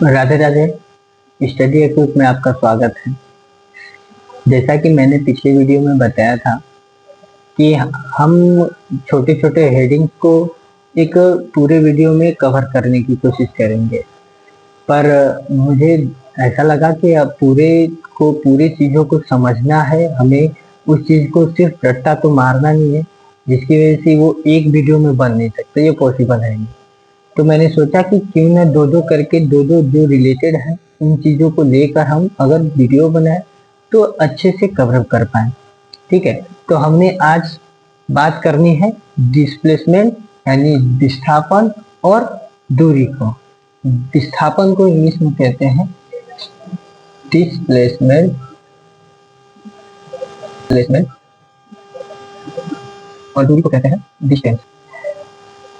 Radhe Radhe. Study equip में आपका स्वागत है। जैसा कि मैंने पिछले वीडियो में बताया था कि हम छोटे छोटे हेडिंग्स को एक पूरे वीडियो में कवर करने की कोशिश करेंगे, पर मुझे ऐसा लगा कि अब पूरी चीज़ों को समझना है। हमें उस चीज़ को सिर्फ रट्टा तो मारना नहीं है, जिसकी वजह से वो एक वीडियो में बन नहीं सकता, ये पॉसिबल है नहीं। तो मैंने सोचा कि क्यों ना दो दो करके दो जो रिलेटेड है उन चीज़ों को लेकर हम अगर वीडियो बनाए तो अच्छे से कवर कर पाए। ठीक है, तो हमने आज बात करनी है डिस्प्लेसमेंट यानी विस्थापन और दूरी को। विस्थापन को इंग्लिश में कहते हैं डिस्प्लेसमेंट प्लेसमेंट और दूरी को कहते हैं डिस्टेंस।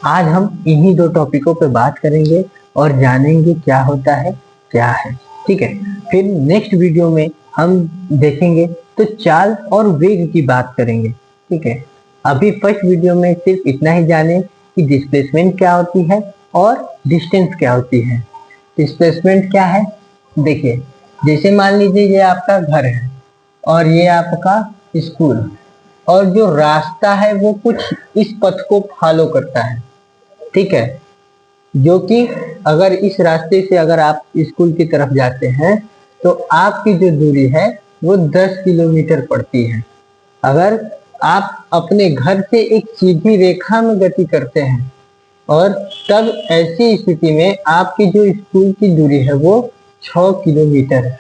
आज हम इन्हीं दो टॉपिकों पे बात करेंगे और जानेंगे क्या होता है क्या है। ठीक है, फिर नेक्स्ट वीडियो में हम देखेंगे तो चाल और वेग की बात करेंगे। ठीक है, अभी फर्स्ट वीडियो में सिर्फ इतना ही जाने कि डिस्प्लेसमेंट क्या होती है और डिस्टेंस क्या होती है। डिस्प्लेसमेंट क्या है, देखिए जैसे मान लीजिए ये आपका घर है और ये आपका स्कूल, और जो रास्ता है वो कुछ इस पथ को फॉलो करता है। ठीक है, जो कि अगर इस रास्ते से अगर आप स्कूल की तरफ जाते हैं तो आपकी जो दूरी है वो 10 किलोमीटर पड़ती है। अगर आप अपने घर से एक सीधी रेखा में गति करते हैं और तब ऐसी स्थिति में आपकी जो स्कूल की दूरी है वो 6 किलोमीटर है।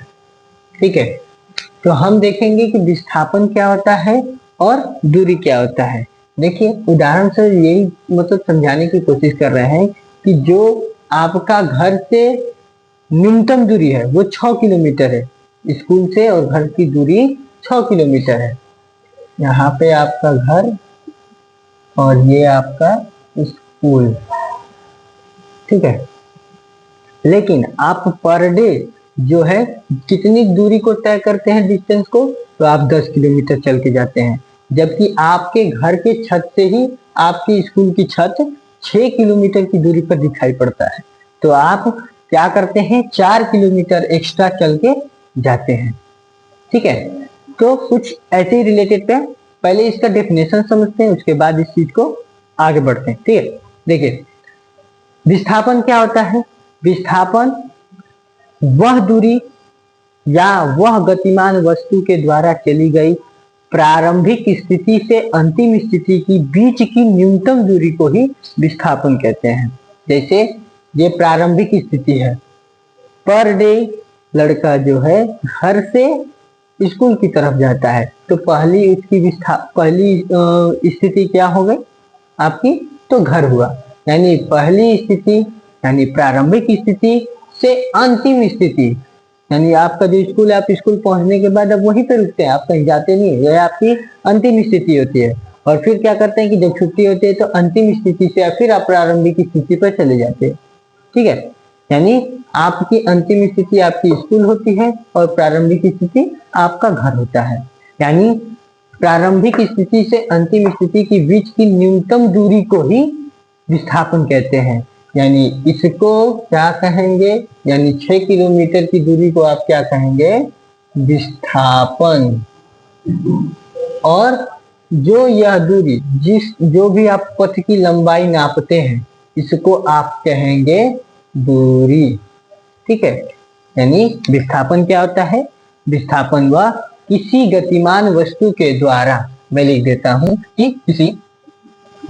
ठीक है, तो हम देखेंगे कि विस्थापन क्या होता है और दूरी क्या होता है। देखिए उदाहरण से यही समझाने की कोशिश कर रहे हैं कि जो आपका घर से न्यूनतम दूरी है वो 6 किलोमीटर है, स्कूल से और घर की दूरी 6 किलोमीटर है। यहाँ पे आपका घर और ये आपका स्कूल। ठीक है, लेकिन आप पर डे जो है कितनी दूरी को तय करते हैं डिस्टेंस को, तो आप 10 किलोमीटर चल के जाते हैं, जबकि आपके घर के छत से ही आपकी स्कूल की छत 6 किलोमीटर की दूरी पर दिखाई पड़ता है। तो आप क्या करते हैं, 4 किलोमीटर एक्स्ट्रा चल के जाते हैं। ठीक है, तो कुछ ऐसे ही रिलेटेड पे पहले इसका डेफिनेशन समझते हैं, उसके बाद इस चीज को आगे बढ़ते हैं। ठीक है, देखिए विस्थापन क्या होता है। विस्थापन वह दूरी या वह गतिमान वस्तु के द्वारा चली गई प्रारंभिक स्थिति से अंतिम स्थिति की बीच की न्यूनतम दूरी को ही विस्थापन कहते हैं। जैसे ये प्रारंभिक स्थिति है, पर डे लड़का जो है घर से स्कूल की तरफ जाता है, तो पहली स्थिति क्या हो गई आपकी, तो घर हुआ। यानी पहली स्थिति यानी प्रारंभिक स्थिति से अंतिम स्थिति, यानी आपका जो स्कूल है, आप स्कूल पहुंचने के बाद अब वहीं पे रुकते हैं, आप कहीं जाते नहीं है, यह आपकी अंतिम स्थिति होती है। और फिर क्या करते हैं कि जब छुट्टी होती है तो अंतिम स्थिति से फिर आप प्रारंभिक स्थिति पर चले जाते हैं। ठीक है, यानी आपकी अंतिम स्थिति आपकी स्कूल होती है और प्रारंभिक स्थिति आपका घर होता है। यानी प्रारंभिक स्थिति से अंतिम स्थिति के बीच की न्यूनतम दूरी को ही विस्थापन कहते हैं। यानी इसको क्या कहेंगे, यानी 6 किलोमीटर की दूरी को आप क्या कहेंगे, विस्थापन। और जो यह दूरी जो भी आप पथ की लंबाई नापते हैं इसको आप कहेंगे दूरी। ठीक है, यानी विस्थापन क्या होता है, विस्थापन वह किसी गतिमान वस्तु के द्वारा, मैं लिख देता हूं कि किसी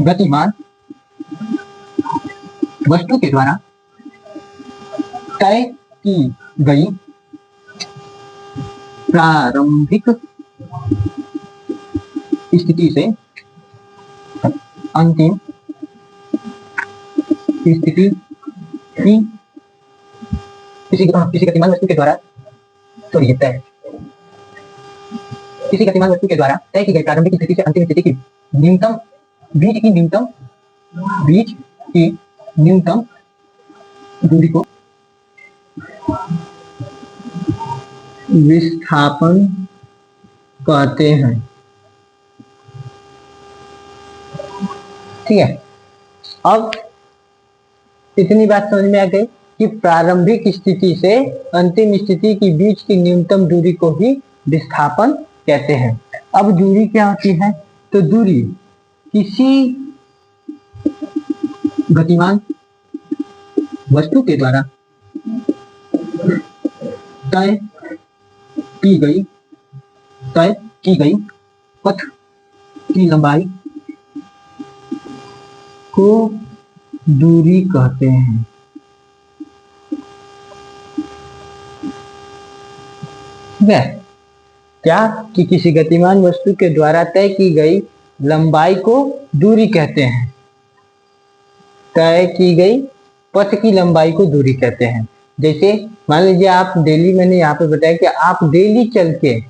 गतिमान वस्तु के द्वारा तय की गई प्रारंभिक स्थिति से अंतिम स्थिति की किसी गतिमान वस्तु के द्वारा किसी गतिमान वस्तु के द्वारा तय की गई प्रारंभिक स्थिति से अंतिम स्थिति की बीच की न्यूनतम दूरी को विस्थापन कहते हैं। ठीक है, अब इतनी बात समझ में आ गई कि प्रारंभिक स्थिति से अंतिम स्थिति के बीच की न्यूनतम दूरी को ही विस्थापन कहते हैं। अब दूरी क्या होती है? तो दूरी किसी गतिमान वस्तु के द्वारा तय की गई पथ की लंबाई को दूरी कहते हैं। क्या कि किसी गतिमान वस्तु के द्वारा तय की गई लंबाई को दूरी कहते हैं। तय की गई पथ की लंबाई को दूरी कहते हैं। जैसे मान लीजिए आप डेली, मैंने यहाँ पे बताया कि आप डेली चल के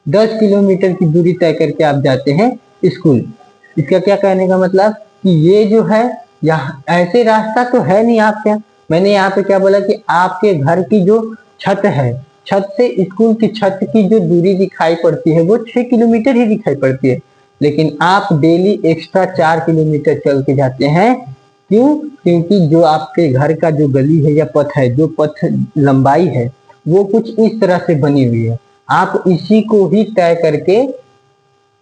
10 किलोमीटर की दूरी तय करके आप जाते हैं स्कूल। इसका क्या कहने का मतलब कि ये जो है, यहाँ ऐसे रास्ता तो है नहीं आपके। मैंने यहाँ पे क्या बोला कि आपके घर की जो छत है, छत से स्कूल की छत की जो दूरी दिखाई पड़ती है वो 6 किलोमीटर ही दिखाई पड़ती है, लेकिन आप डेली एक्स्ट्रा 4 किलोमीटर चल के जाते हैं। क्यों? क्योंकि जो आपके घर का जो गली है या पथ है, जो पथ लंबाई है वो कुछ इस तरह से बनी हुई है, आप इसी को ही तय करके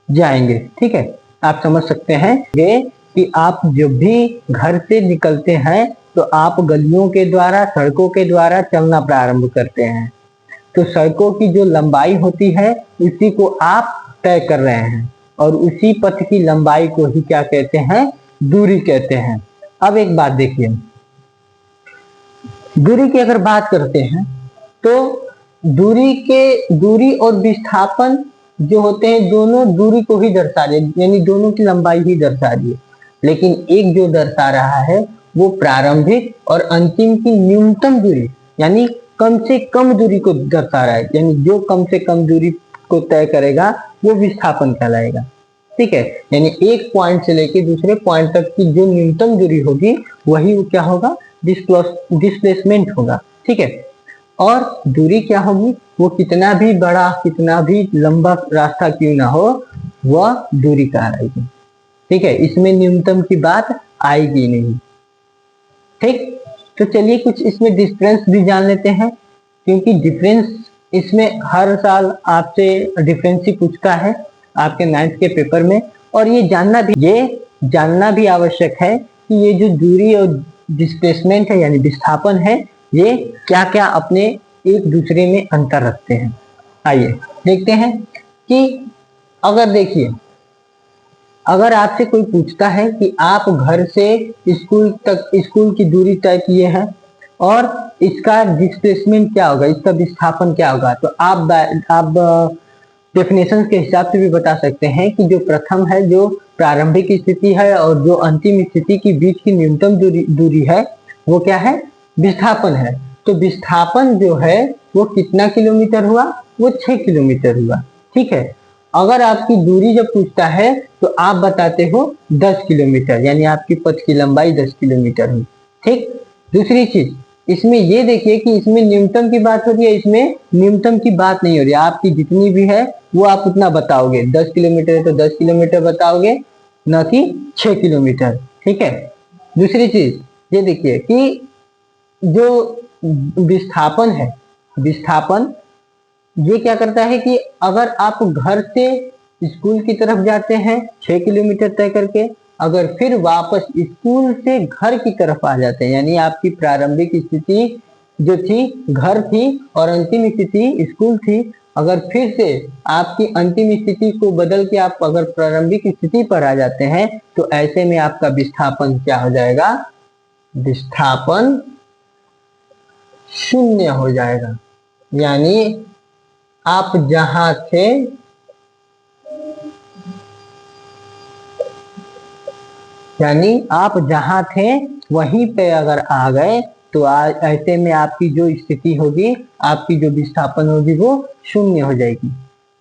जाएंगे। ठीक है, आप समझ सकते हैं कि आप जब भी घर से निकलते हैं तो आप गलियों के द्वारा, सड़कों के द्वारा चलना प्रारंभ करते हैं। तो सड़कों की जो लंबाई होती है उसी को आप तय कर रहे हैं, और उसी पथ की लंबाई को ही क्या कहते हैं? दूरी कहते हैं। अब एक बात देखिए, दूरी की अगर बात करते हैं तो दूरी और विस्थापन जो होते हैं दोनों दूरी को ही दर्शा रहे हैं, यानी दोनों की लंबाई ही दर्शा रही है, लेकिन एक जो दर्शा रहा है वो प्रारंभिक और अंतिम की न्यूनतम दूरी, यानी कम से कम दूरी को दर्शा रहा है। यानी जो कम से कम दूरी को तय करेगा वो विस्थापन कहलाएगा। ठीक है, यानी एक पॉइंट से लेके दूसरे पॉइंट तक की जो न्यूनतम दूरी होगी वही क्या होगा? डिस्प्लेसमेंट होगा। ठीक है, और दूरी क्या होगी? वो कितना भी बड़ा, कितना भी लंबा रास्ता क्यों ना हो, वह दूरी कहलाएगी। ठीक है, इसमें न्यूनतम की बात आएगी नहीं। ठीक, तो चलिए कुछ इसमें डिफरेंस भी जान लेते हैं, क्योंकि डिफरेंस इसमें हर साल आपसे डिफरेंस ही पूछता है आपके 9th के पेपर में। और ये जानना भी आवश्यक है कि ये जो दूरी और डिस्प्लेसमेंट है यानी विस्थापन है, ये क्या क्या अपने एक दूसरे में अंतर रखते हैं। आइए देखते हैं कि अगर आपसे कोई पूछता है कि आप घर से स्कूल की दूरी तय किए हैं और इसका डिस्प्लेसमेंट क्या होगा, इसका विस्थापन क्या होगा, तो आप डेफिनेशन के हिसाब से भी बता सकते हैं कि जो प्रथम है, जो प्रारंभिक स्थिति है और जो अंतिम स्थिति के बीच की न्यूनतम दूरी है वो क्या है? विस्थापन है। तो विस्थापन जो है वो कितना किलोमीटर हुआ? वो 6 किलोमीटर हुआ। ठीक है, अगर आपकी दूरी जब पूछता है तो आप बताते हो 10 किलोमीटर, यानी आपकी पथ की लंबाई 10 किलोमीटर हुई। ठीक, दूसरी चीज इसमें ये देखिए कि इसमें न्यूनतम की बात हो रही है, इसमें न्यूनतम की बात नहीं हो रही है। आपकी जितनी भी है वो आप उतना बताओगे। 10 किलोमीटर है तो 10 किलोमीटर बताओगे, न कि 6 किलोमीटर। ठीक है, दूसरी चीज ये देखिए कि जो विस्थापन है, विस्थापन ये क्या करता है कि अगर आप घर से स्कूल की तरफ जाते हैं 6 किलोमीटर तय करके, अगर फिर वापस स्कूल से घर की तरफ आ जाते हैं, यानी आपकी प्रारंभिक स्थिति जो थी घर थी और अंतिम स्थिति स्कूल थी, अगर फिर से आपकी अंतिम स्थिति को बदल के आप अगर प्रारंभिक स्थिति पर आ जाते हैं तो ऐसे में आपका विस्थापन क्या हो जाएगा? विस्थापन 0 हो जाएगा। यानी आप जहां थे वहीं पे अगर आ गए तो ऐसे में आपकी जो स्थिति होगी, आपकी जो विस्थापन होगी वो 0 हो जाएगी।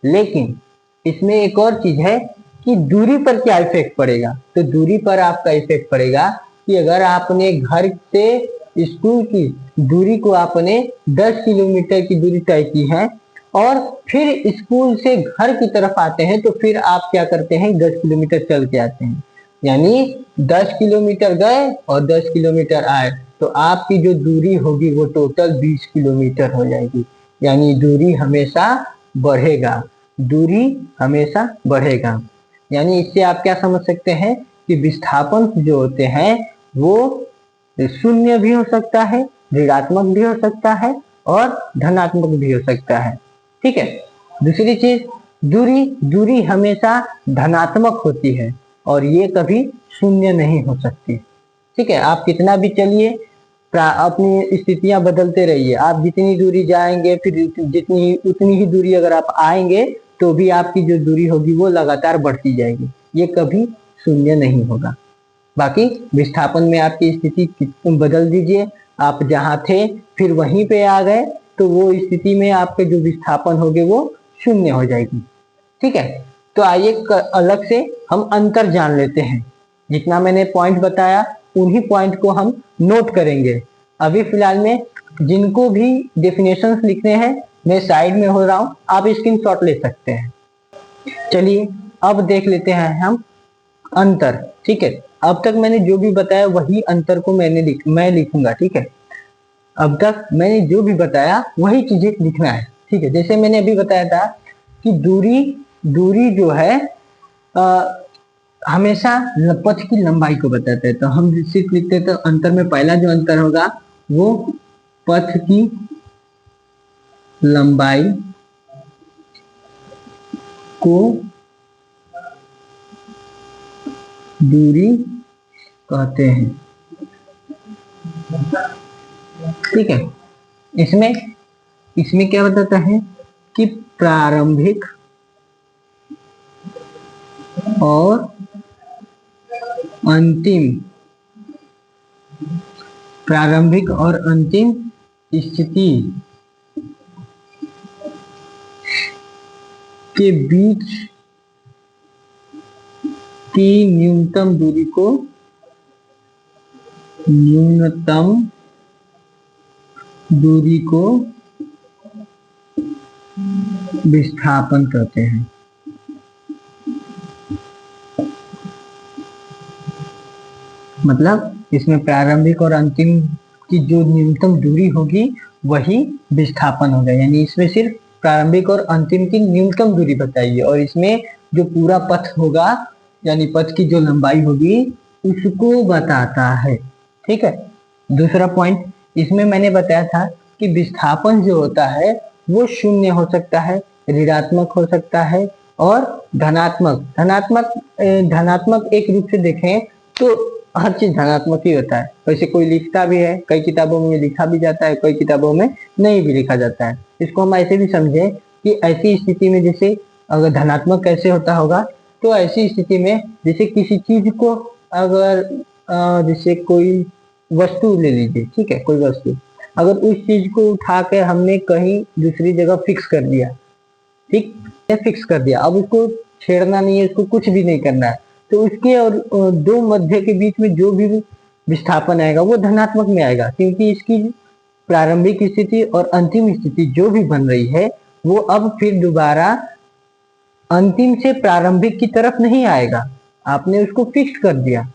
लेकिन इसमें एक और चीज है कि दूरी पर क्या इफेक्ट पड़ेगा। तो दूरी पर आपका इफेक्ट पड़ेगा कि अगर आपने घर से स्कूल की दूरी को आपने 10 किलोमीटर की दूरी तय की है और फिर स्कूल से घर की तरफ आते हैं तो फिर आप क्या करते हैं? 10 किलोमीटर चल के आते हैं। यानी 10 किलोमीटर गए और 10 किलोमीटर आए तो आपकी जो दूरी होगी वो टोटल 20 किलोमीटर हो जाएगी। यानी दूरी हमेशा बढ़ेगा, दूरी हमेशा बढ़ेगा। यानी इससे आप क्या समझ सकते हैं कि विस्थापन जो होते हैं वो शून्य भी हो सकता है, ऋणात्मक भी हो सकता है और धनात्मक भी हो सकता है। ठीक है। दूसरी चीज, दूरी दूरी हमेशा धनात्मक होती है और ये कभी शून्य नहीं हो सकती। ठीक है। आप कितना भी चलिए, अपनी स्थितियां बदलते रहिए, आप जितनी दूरी जाएंगे फिर जितनी उतनी ही दूरी अगर आप आएंगे तो भी आपकी जो दूरी होगी वो लगातार बढ़ती जाएगी, ये कभी शून्य नहीं होगा। बाकी विस्थापन में आपकी स्थिति बदल दीजिए, आप जहां थे फिर वहीं पे आ गए तो वो स्थिति में आपके जो विस्थापन होंगे वो शून्य हो जाएगी। ठीक है। तो आइए अलग से हम अंतर जान लेते हैं। जितना मैंने पॉइंट बताया उन्हीं पॉइंट को हम नोट करेंगे। अभी फिलहाल में जिनको भी डेफिनेशंस लिखने हैं मैं साइड में हो रहा हूं, आप स्क्रीनशॉट ले सकते हैं। चलिए अब देख लेते हैं हम अंतर। ठीक है। अब तक मैंने जो भी बताया वही अंतर को मैं लिखूंगा। ठीक है। अब तक मैंने जो भी बताया वही चीजें लिखना है। ठीक है। जैसे मैंने अभी बताया था कि दूरी दूरी जो है हमेशा पथ की लंबाई को बताते हैं, तो हम सिर्फ लिखते हैं तो अंतर में पहला जो अंतर होगा वो पथ की लंबाई को दूरी कहते हैं। ठीक है। इसमें इसमें क्या बताता है कि प्रारंभिक और अंतिम प्रारंभिक और अंतिम स्थिति के बीच की न्यूनतम दूरी को विस्थापन कहते हैं। मतलब इसमें प्रारंभिक और अंतिम की जो न्यूनतम दूरी होगी वही विस्थापन होगा। यानी इसमें सिर्फ प्रारंभिक और अंतिम की न्यूनतम दूरी बताइए और इसमें जो पूरा पथ होगा यानी पथ की जो लंबाई होगी उसको बताता है। ठीक है। दूसरा पॉइंट, इसमें मैंने बताया था कि विस्थापन जो होता है वो शून्य हो सकता है, ऋणात्मक हो सकता है और धनात्मक धनात्मक धनात्मक एक रूप से देखें तो हर चीज धनात्मक ही होता है। वैसे कोई लिखता भी है, कई किताबों में लिखा भी जाता है, कई किताबों में नहीं भी लिखा जाता है। इसको हम ऐसे भी समझे कि ऐसी स्थिति में जैसे अगर धनात्मक कैसे होता होगा, तो ऐसी स्थिति में जैसे किसी चीज को अगर जैसे कोई वस्तु ले लीजिए। ठीक है। कोई वस्तु अगर उस चीज को उठा कर हमने कहीं दूसरी जगह फिक्स कर दिया, ठीक है, फिक्स कर दिया, अब उसको छेड़ना नहीं है, उसको कुछ भी नहीं करना है, तो उसके और दो मध्य के बीच में जो भी विस्थापन आएगा वो धनात्मक में आएगा, क्योंकि इसकी प्रारंभिक स्थिति और अंतिम स्थिति जो भी बन रही है वो अब फिर दोबारा अंतिम से प्रारंभिक की तरफ नहीं आएगा, आपने उसको फिक्स कर दिया।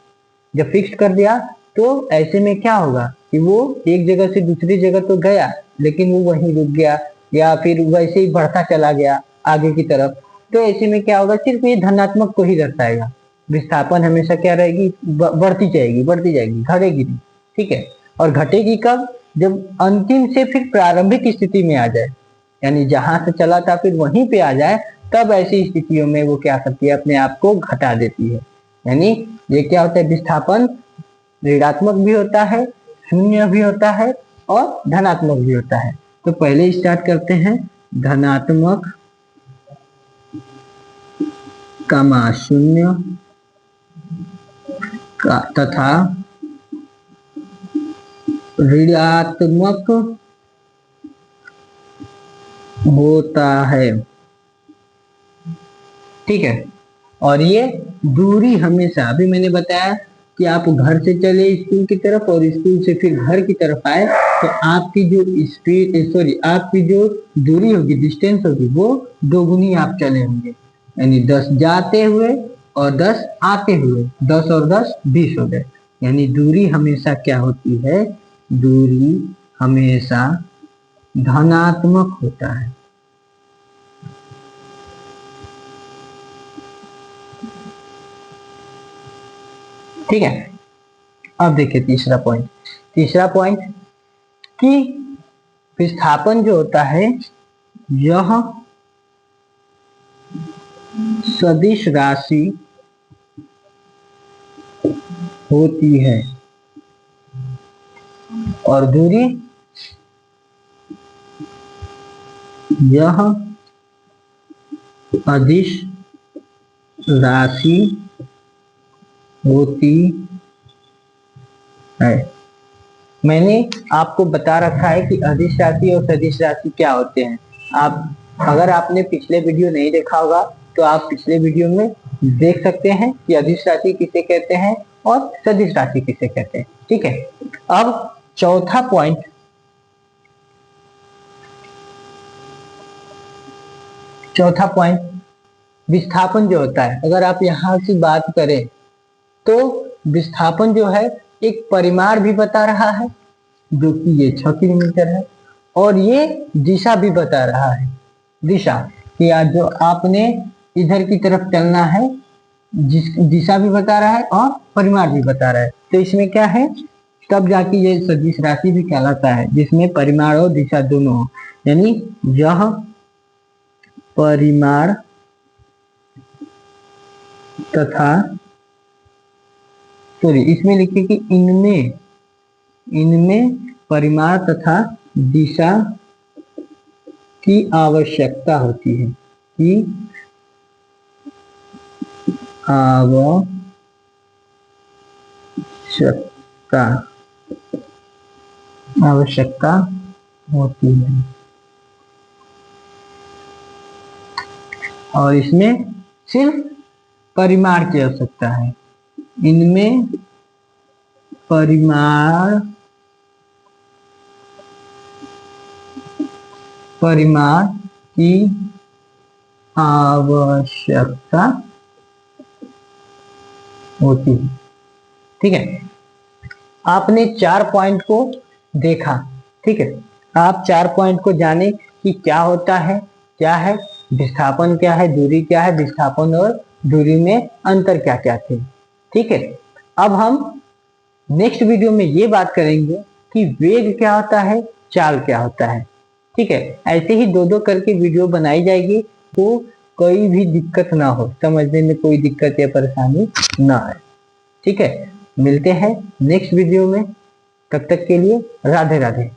जब फिक्स कर दिया तो ऐसे में क्या होगा कि वो एक जगह से दूसरी जगह तो गया लेकिन वो वहीं रुक गया या फिर वैसे ही बढ़ता चला गया आगे की तरफ। तो ऐसे में क्या होगा, सिर्फ ये धनात्मक को ही दर्शाएगा। विस्थापन हमेशा क्या रहेगी, बढ़ती जाएगी, बढ़ती जाएगी, घटेगी नहीं। ठीक है। और घटेगी कब, जब अंतिम से फिर प्रारंभिक स्थिति में आ जाए, यानी जहां से चला था फिर वहीं पे आ जाए, तब ऐसी स्थितियों में वो क्या करती है, अपने आप को घटा देती है। यानी ये क्या होता है, विस्थापन ऋणात्मक भी होता है, शून्य भी होता है और धनात्मक भी होता है। तो पहले स्टार्ट करते हैं धनात्मक कमा शून्य का तथा ऋणात्मक होता है। ठीक है। और ये दूरी हमेशा, अभी मैंने बताया कि आप घर से चले स्कूल की तरफ और स्कूल से फिर घर की तरफ आए तो आपकी जो आपकी जो दूरी होगी, डिस्टेंस होगी, वो दोगुनी आप चले होंगे। यानी 10 जाते हुए और 10 आते हुए, 10 और 10 20 हो गए। यानी दूरी हमेशा क्या होती है, दूरी हमेशा धनात्मक होता है। ठीक है, अब देखिए तीसरा पॉइंट। तीसरा पॉइंट कि विस्थापन जो होता है यह सदिश राशि होती है और दूरी यह अदिश राशि होती है। मैंने आपको बता रखा है कि अदिश राशि और सदिश राशि क्या होते हैं। आप अगर आपने पिछले वीडियो नहीं देखा होगा तो आप पिछले वीडियो में देख सकते हैं कि अदिश राशि किसे कहते हैं और सदिश राशि किसे कहते हैं। ठीक है, अब चौथा पॉइंट, विस्थापन जो होता है, अगर आप यहाँ की बात करें तो विस्थापन जो है एक परिमाण भी बता रहा है जो कि ये 6 किलोमीटर है, और ये दिशा भी बता रहा है, दिशा कि आज जो आपने इधर की तरफ चलना है, जिस दिशा भी बता रहा है और परिमाण भी बता रहा है। तो इसमें क्या है, तब जाके ये सदिश राशि भी कहलाता है जिसमें परिमाण और दिशा दोनों हो। यानी यह परिमाण तथा, सॉरी इसमें लिखिए कि इनमें परिमाण तथा दिशा की आवश्यकता होती है, कि आवश्यकता होती है। और इसमें सिर्फ परिमाण की आवश्यकता है, इनमें परिमाण की आवश्यकता होती है। ठीक है, आपने 4 पॉइंट को देखा। ठीक है, आप 4 पॉइंट को जाने कि क्या होता है, क्या है विस्थापन, क्या है दूरी, क्या है विस्थापन और दूरी में अंतर क्या क्या थे। ठीक है, अब हम नेक्स्ट वीडियो में ये बात करेंगे कि वेग क्या होता है, चाल क्या होता है। ठीक है, ऐसे ही दो दो करके वीडियो बनाई जाएगी तो कोई भी दिक्कत ना हो, समझने में कोई दिक्कत या परेशानी ना आए। ठीक है, मिलते हैं नेक्स्ट वीडियो में, तब तक के लिए राधे राधे।